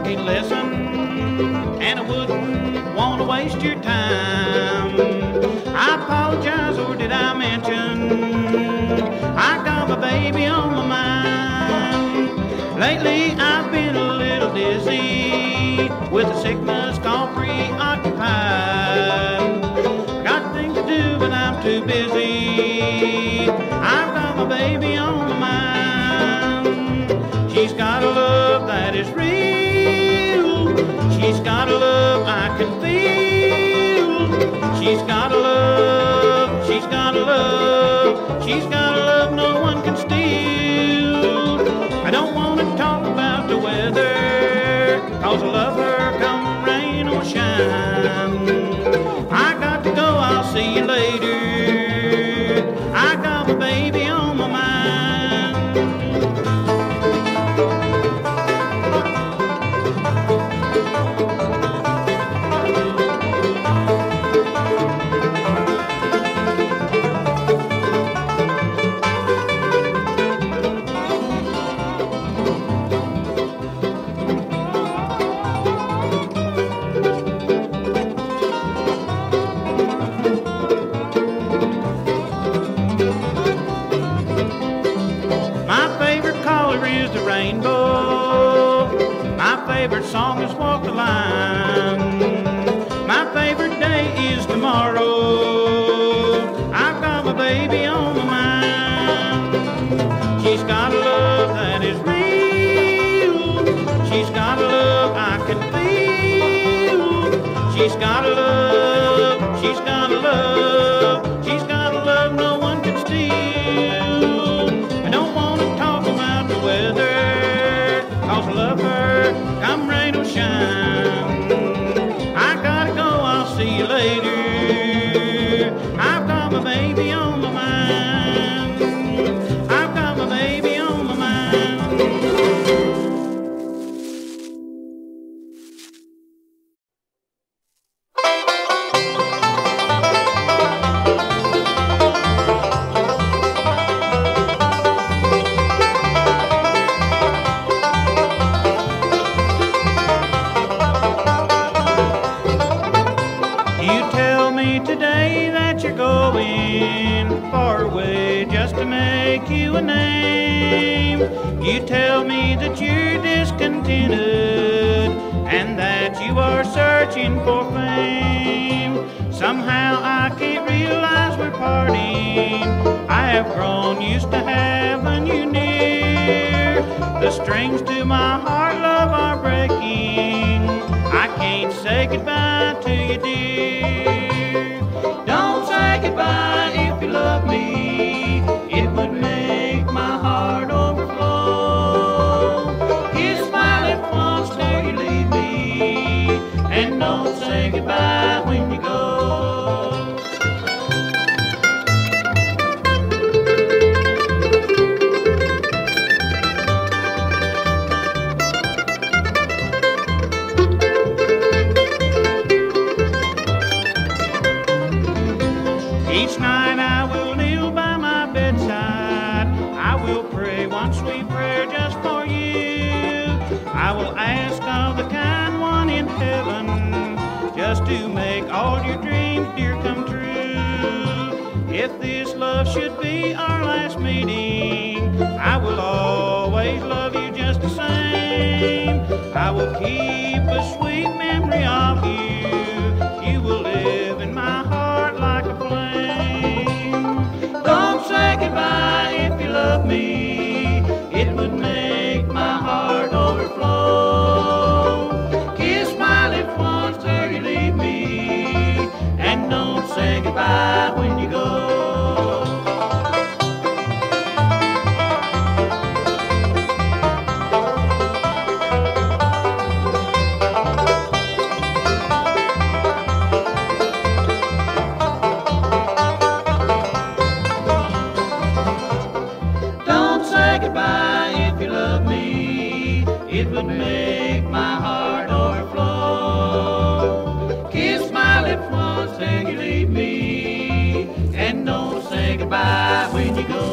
can't listen, and I wouldn't want to waste your time. I apologize, or did I mention I got my baby on my mind? Lately I've been a little dizzy with a sickness called preoccupied. Got things to do, but I'm too busy. I've got my baby on my mind. She's got a love that is real. She's got a love I can feel. She's got a love, she's got a love, she's got a love no one can steal. I don't want to talk about the weather, 'cause I love her come rain or shine. I got to go, I'll see you later. I got my baby on my mind. Favorite song is Walk the Line. My favorite day is tomorrow. I've got my baby on my mind. She's got a love that is real. She's got a love I can feel. She's got a love, she's got a love, she's got a love no one can steal. I don't want to talk about the weather, 'cause I love her come rain or shine. I gotta go, I'll see you later. I've got my baby on my mind. I've got my baby on my mind. You a name. You tell me that you're discontented and that you are searching for fame. Somehow I can't realize we're parting. I have grown used to having you near. The strings to my heart, love, are breaking. I can't say goodbye to you, dear. Don't say goodbye if you love me. It would make my heart overflow. Kiss my lips once till you leave me, and don't say goodbye when you go. Each night I will kneel by my bedside. I will pray one sweet prayer just for you. I will ask of the kind one in heaven just to make all your dreams, dear, come true. If this love should be our last meeting, I will always love you just the same. I will keep a sweet memory of you. You will live in my heart like a flame. Don't say goodbye if you love me. It would make my heart overflow. Kiss my lips once till you leave me, and don't say goodbye when you go. It would make my heart overflow. Kiss my lips once till you leave me, and don't say goodbye when you go.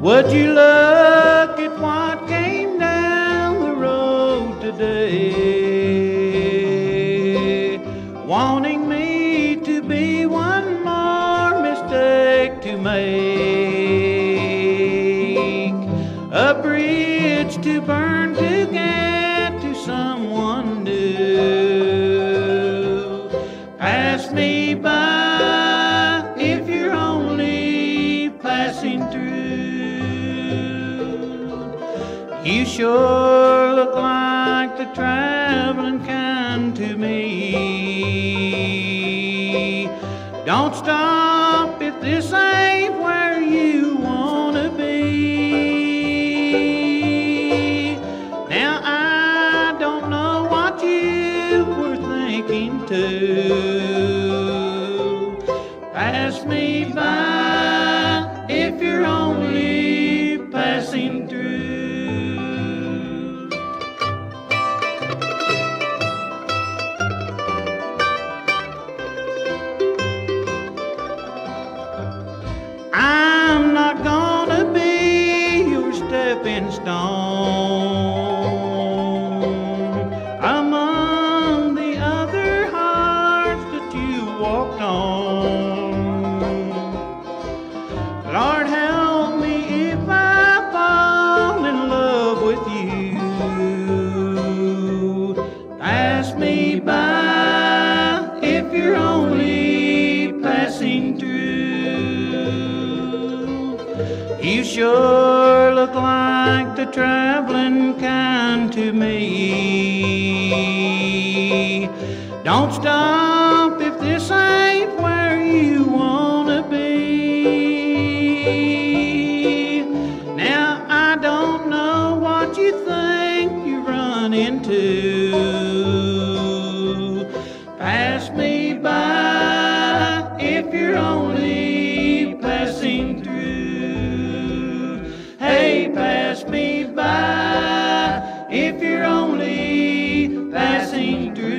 Would you look at what came down the road today, wanting me to be one more mistake to make, a bridge to burn to get to someone new. Pass me by if you're only passing through. You sure look like the traveling kind to me. Don't stop if this ain't where you wanna be. Now I don't know what you were thinking too. Pass me by if you're only passing through. I'm not gonna be your stepping stone among the other hearts that you walked on. Lord, help me if I fall in love with you. Pass me by if you're only passing through. You sure look like the traveling kind to me. Don't stop if this ain't where you wanna be. Now I don't know what you think you run into. Pass me by if you're only passing through. Hey, pass me by if you're only passing through.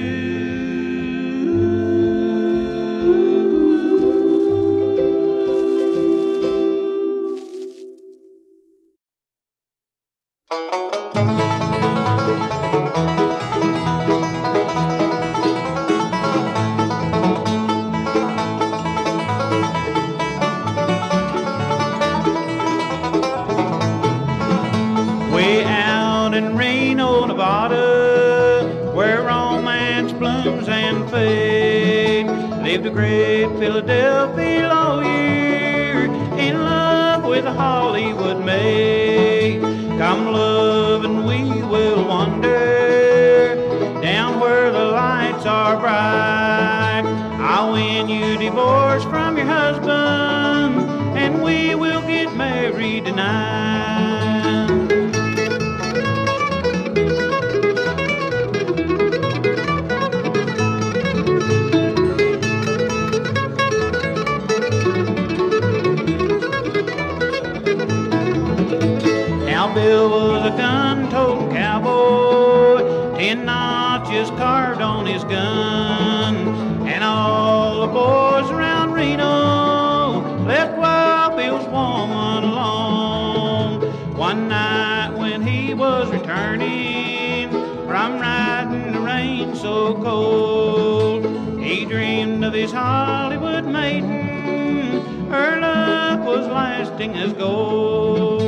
Way out in Reno, Nevada, where romance blooms and fades, lived a great Philadelphia lawyer in love with a Hollywood maid. Come love and we will wander down where the lights are bright. I'll win you divorce from your husband and we will get married tonight. Bill was a gun-toting cowboy, 10 notches carved on his gun, and all the boys around Reno left while Bill's woman alone. One night when he was returning from riding the rain so cold, his Hollywood maiden, her love was lasting as gold.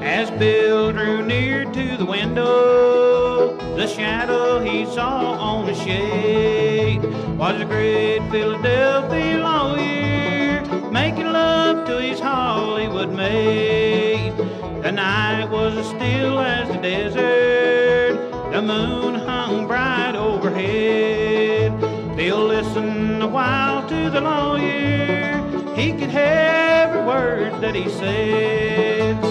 As Bill drew near to the window, the shadow he saw on the shade was a great Philadelphia lawyer making love to his Hollywood maid. The night was as still as the desert, the moon hung bright overhead. Bill listened a while to the lawyer, he could hear every word that he said.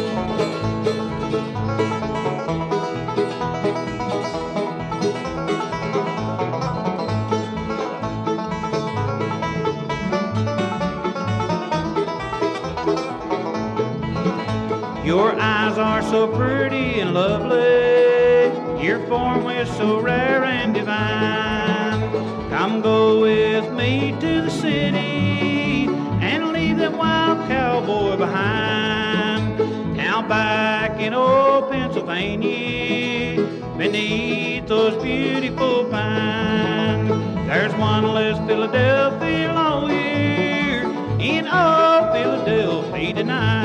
Your eyes are so pretty and lovely, your form is so rare and divine. Come go with me to the city and leave that wild cowboy behind. Now back in old Pennsylvania, beneath those beautiful pines, there's one less Philadelphia lawyer in old Philadelphia tonight.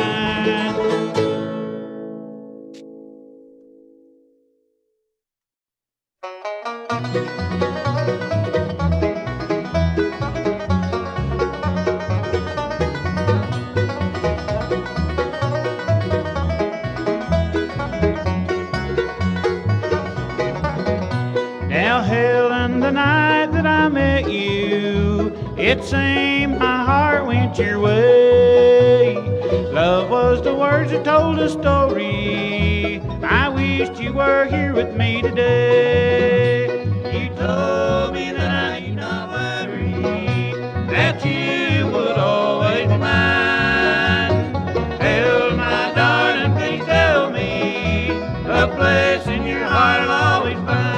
Now, Helen, the night that I met you, it seemed my heart went your way. Love was the words that told a story. I wished you were here with me today. You told me that I need not worry, that you would always be mine. Helen, my darling, please tell me a place in your heart I'll always find.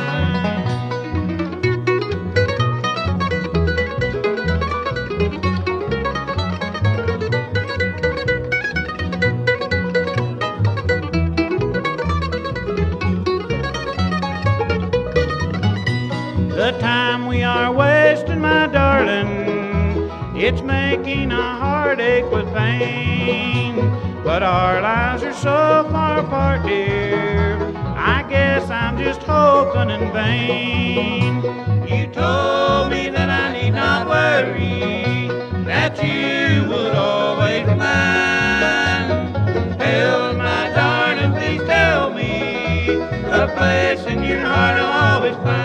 The time we are wasting, my darling, it's making a heartache with pain. But our lives are so far apart, dear, I guess I'm just hoping in vain. You told me that I need not worry, that you would always be mine. Helen, my darling, please tell me a place in your heart I'll always find.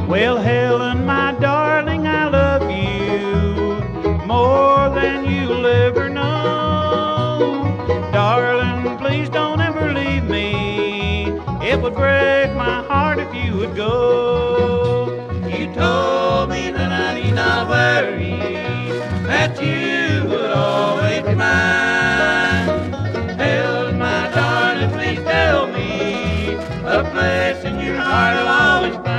Well, Helen, my darling, I love you more than you'll ever know. Darling, please don't ever leave me. It would break my heart if you would go. You told me that I need not worry, that you would always be mine. Helen, my darling, please tell me a place in your heart I'll always find.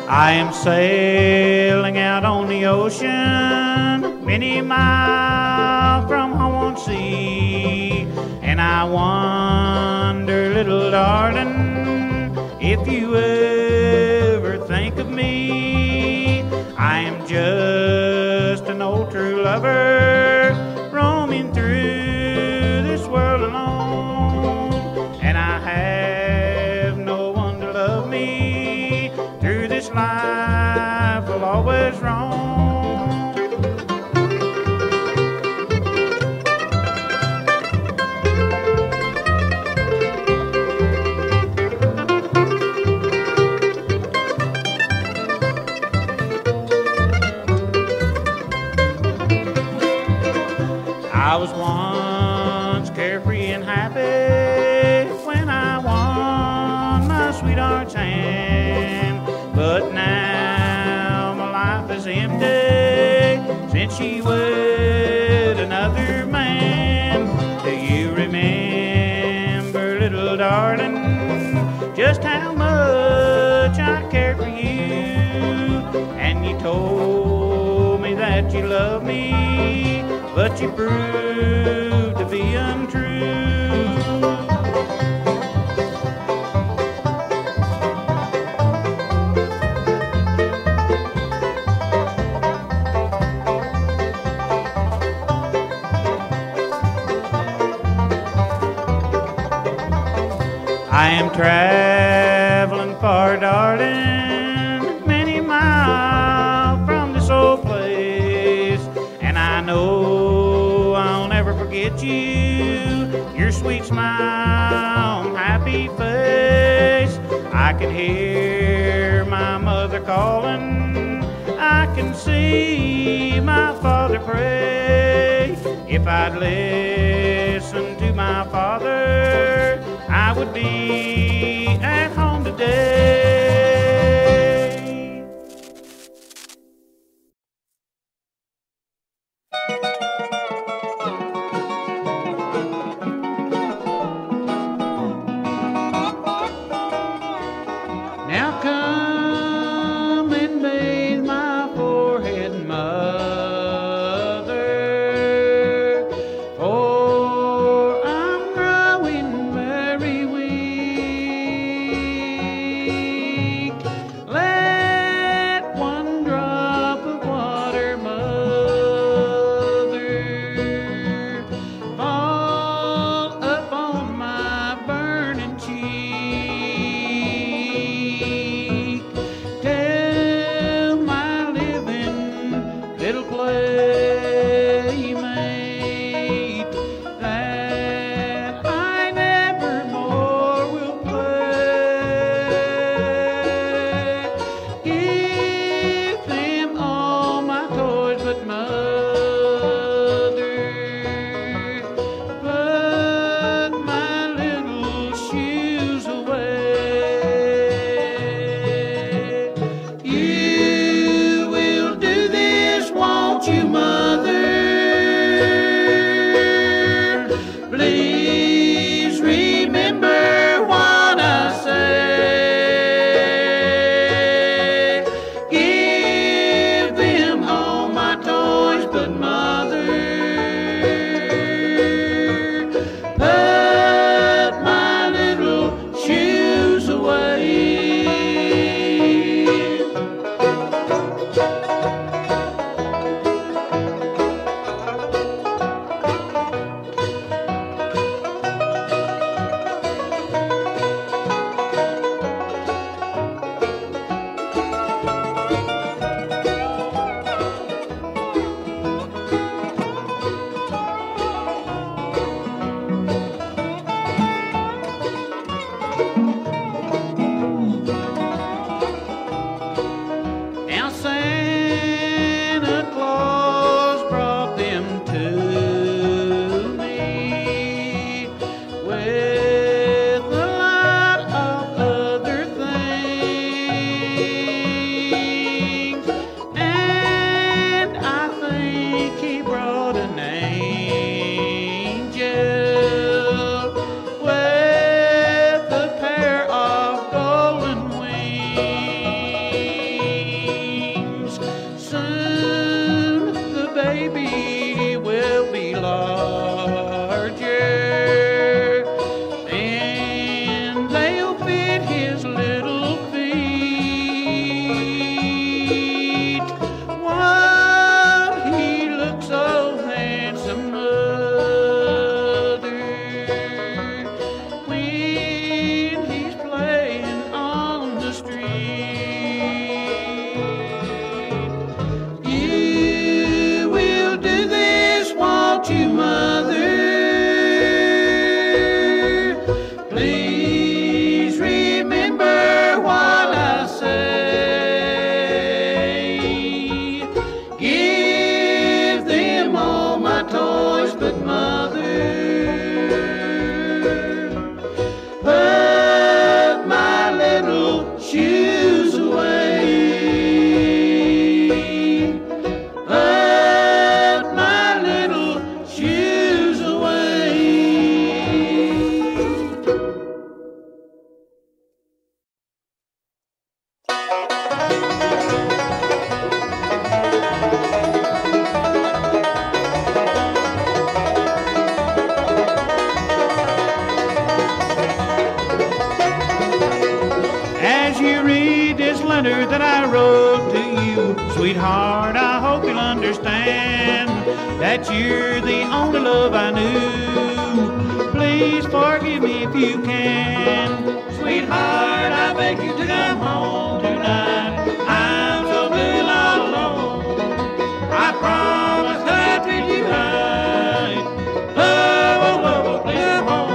I am sailing out on the ocean, many miles from home on sea, and I wonder, little darling, if you ever think of me. I am just an old true lover, roaming through this world alone, and I have no one to love me through this life will always roam. carefree and happy when I won my sweetheart's hand. But now my life is empty since she wed another man. Do you remember, little darling, just how much I care for you? And you told me that you love me, but you proved to be untrue. I am traveling far, darling, many miles from this old place, and I know I'll never forget you, your sweet smile and happy face. I can hear my mother calling, I can see my father pray. If I'd listen to my father, I would be at home today. Now come and bathe my forehead, mother, for I'm growing very weak. letter that I wrote to you. Sweetheart, I hope you'll understand that you're the only love I knew. Please forgive me if you can. Sweetheart, I beg you to come home tonight. I'm so blue and all alone. I promise that I'll treat you right. Love, oh love, oh please come home.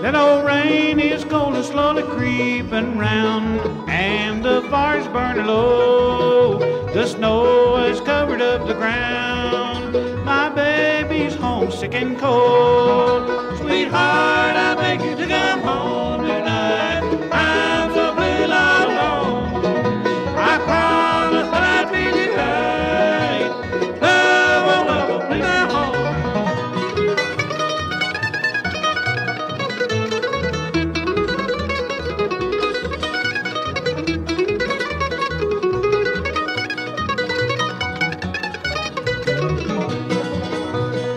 That old rain is cold and slowly creeping round, and the fire's burning low. The snow has covered up the ground. My baby's homesick and cold. Sweetheart, I beg you to come home tonight. I'm so blue and all alone. I promise that I'll treat you right. Love, oh love, oh please come home.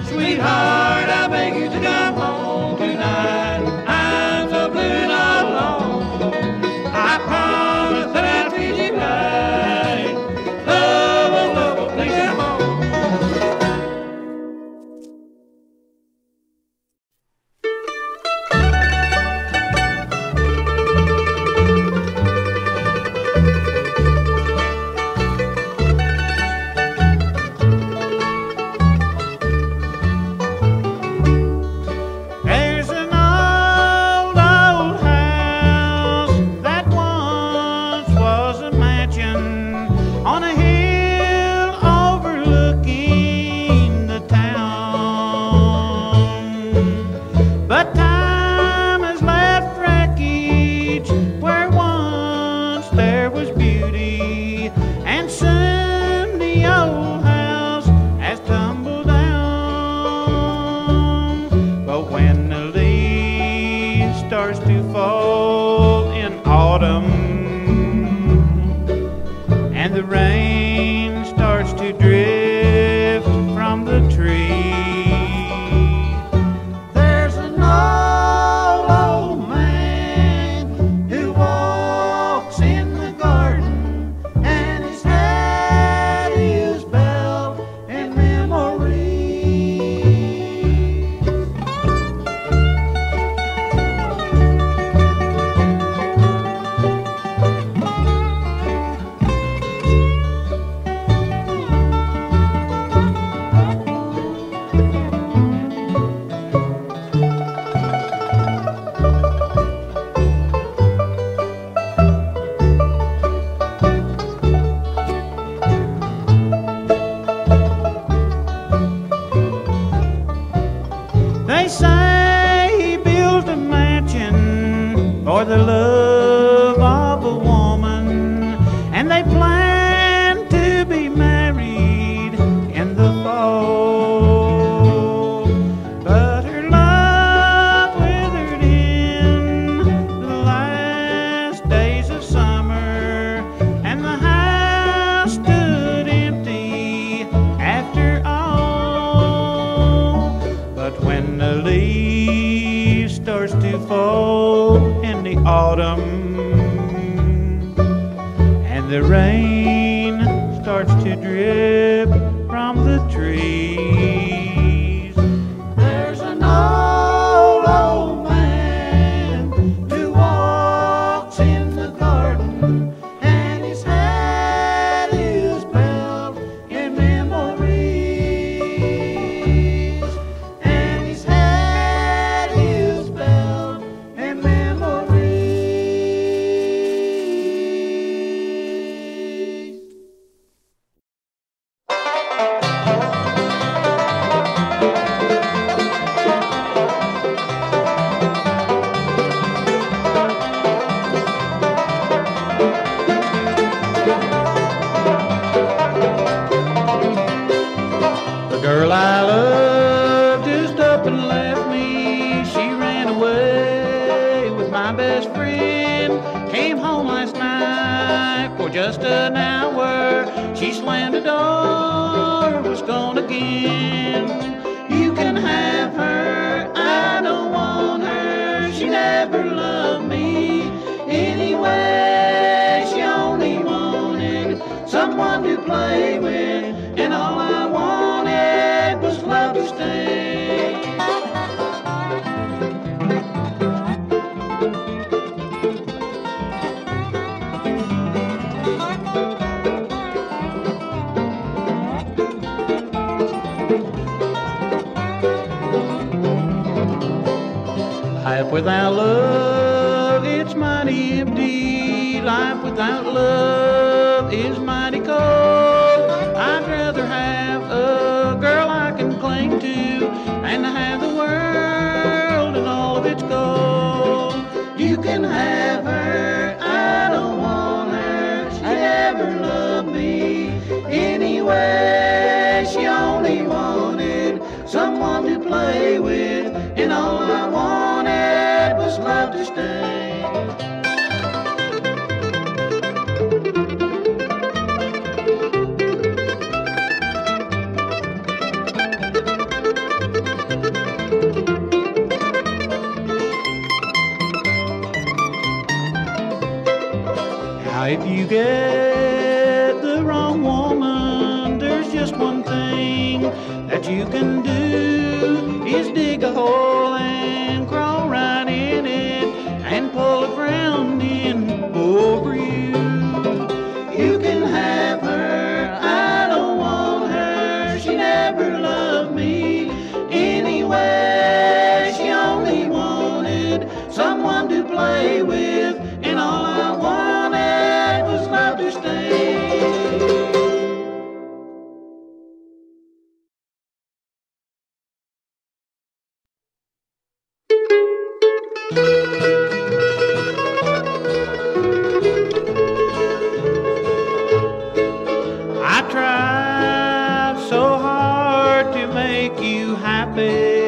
Sweetheart, I beg you to come home tonight. I'm so blue and all alone. I promise that I'll treat you right. Love, oh love, oh please come home. There's an old house that once was a mansion on a hill overlooking the town. But time has left wreckage where once there was beauty, and soon the old house has tumbled down. But when the leaves starts to fall in autumn, and the rain starts to drift from the tree, there's an old man who walks in the garden, and his hat is bell in memory. They say he built a mansion for the love of a woman, and they plan to be married in the fall. But her love withered in the last days of summer, and the house stood empty after all. But when the leaves starts to fall in the autumn, and the rain starts to drip from the trees, there's an old man who walks in the garden, and his hat is bell in memories, and his hat is bell in memories. The girl I loved just up and left me. She ran away with my best friend. Came home last night for just an hour. She slammed the door, was gone again. You can have her, I don't want her. She never loved me anyway. She only wanted someone to play with, and all I wanted was love to stay. Life without love, it's mighty empty. Life without love is mighty cold. I'd rather have a girl I can cling to than to have the world and all of its gold. You can have her, I don't want her. She never loved me anyway. She only wanted someone to play with, and all I wanted was love to stay. Now if you get the wrong woman, there's just one thing that you can do, is dig a hole and crawl right in it and pull the ground in over you. You can have her, I don't want her. She never loved me anyway. She only wanted someone to play with, and all I wanted was love to stay. I tried so hard to make you happy.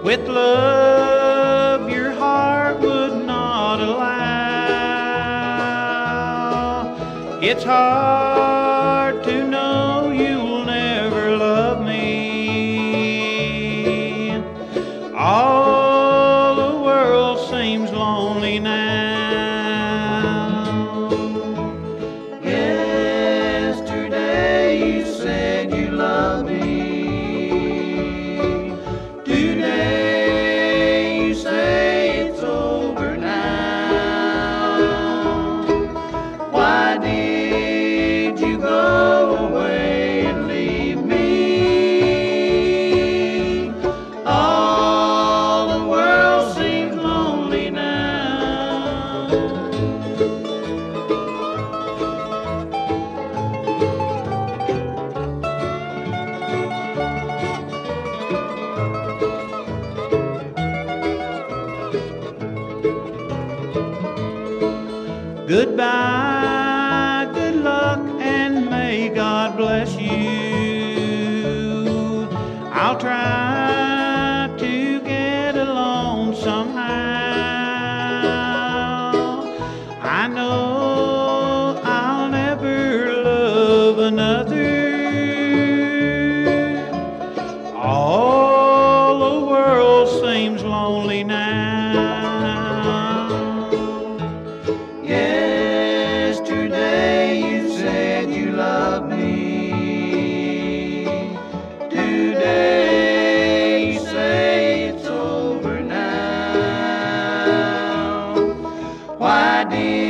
With love your heart would not allow. It's hard to know you'll never love me. All the world seems lonely now. Yesterday you said you loved me. Today you say it's over now. Why did you go away and leave me? All the world seems lonely now. Goodbye, good luck, and may God bless you. I'll try to get along somehow. I know I'll never love another. All the world seems lonely now. Yesterday you said you loved me. Today you say it's over now. Why did